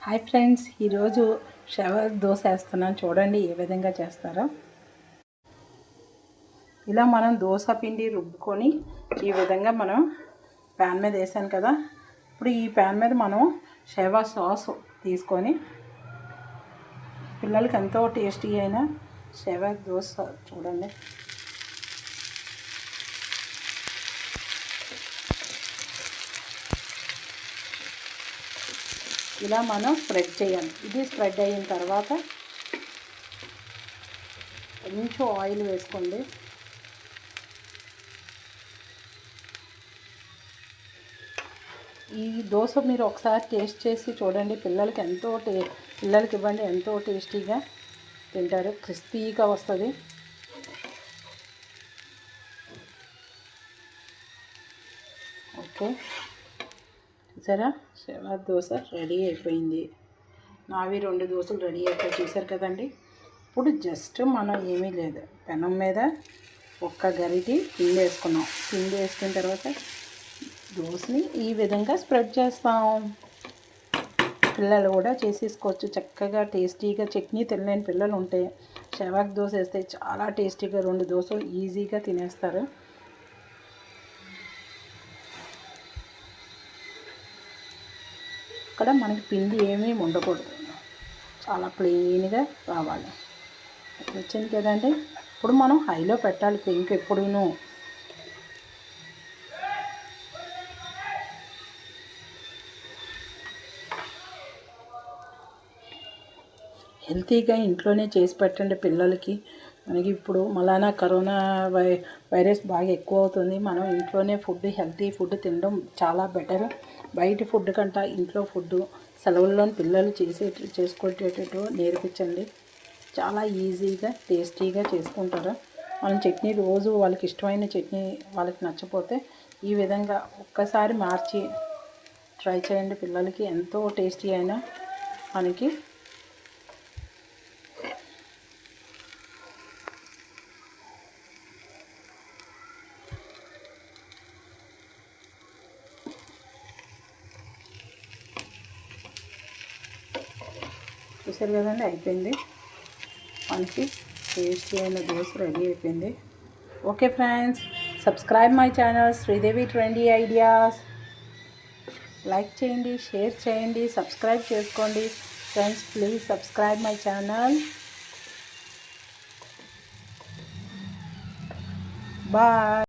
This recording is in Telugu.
హాయ్ ఫ్రెండ్స్, ఈరోజు షవర్ దోశ వేస్తున్నాను. చూడండి ఏ విధంగా చేస్తారో. ఇలా మనం దోశ పిండి రుబ్బుకొని ఈ విధంగా మనం ప్యాన్ మీద వేసాను కదా. ఇప్పుడు ఈ ప్యాన్ మీద మనం షవా సాస్ తీసుకొని పిల్లలకి ఎంతో టేస్టీ అయిన షవర్ దోశ చూడండి. ఇలా మనం స్ప్రెడ్ చేయాలి. ఇది స్ప్రెడ్ అయిన తర్వాత కొంచెం ఆయిల్ వేసుకోండి. ఈ దోశ మీరు ఒకసారి టేస్ట్ చేసి చూడండి. పిల్లలకి ఇవ్వండి, ఎంతో టేస్టీగా తింటారు. క్రిస్పీగా వస్తుంది. ఓకే, చూసారా, షవర్ దోశ రెడీ అయిపోయింది. నావి 2 దోశలు రెడీ అయిపోయి చూసారు కదండి. ఇప్పుడు జస్ట్ మనం ఏమీ లేదు, పెనం మీద ఒక్క గరిటి పిండి వేసుకున్నాం. పిండి వేసుకున్న తర్వాత దోశని ఈ విధంగా స్ప్రెడ్ చేస్తాం. పిల్లలు కూడా చేసేసుకోవచ్చు చక్కగా టేస్టీగా. చట్నీ తినలేని పిల్లలు ఉంటే షవర్ దోశ వేస్తే చాలా టేస్టీగా 2 దోశలు ఈజీగా తినేస్తారు. ఇక్కడ మనకి పిండి ఏమీ ఉండకూడదు, చాలా ప్లెయిన్గా రావాలి. వచ్చింది కదండి. ఇప్పుడు మనం హైలో పెట్టాలి పెంకు ఎప్పుడూను. హెల్తీగా ఇంట్లోనే చేసి పెట్టండి పిల్లలకి. మనకి ఇప్పుడు మళ్ళా కరోనా వైరస్ బాగా ఎక్కువ అవుతుంది. మనం ఇంట్లోనే హెల్తీ ఫుడ్ తినడం చాలా బెటర్. బయట ఫుడ్ కంటే ఇంట్లో ఫుడ్ సెలవుల్లోని పిల్లలు చేసుకునేటట్టు నేర్పించండి. చాలా ఈజీగా టేస్టీగా చేసుకుంటారు. మనం చట్నీ రోజు వాళ్ళకి ఇష్టమైన చట్నీ వాళ్ళకి నచ్చపోతే ఈ విధంగా ఒక్కసారి మార్చి ట్రై చేయండి. పిల్లలకి ఎంతో టేస్టీ అయినా మనకి చూసారు కదండి. అయిపోయింది, మనకి టేస్టీ అయిన దోశ రెడీ అయిపోయింది. Okay friends, subscribe my channel Sridevi trendy ideas. Like చేయండి, షేర్ చేయండి, సబ్స్క్రైబ్ చేసుకోండి friends. Please subscribe my channel. Bye.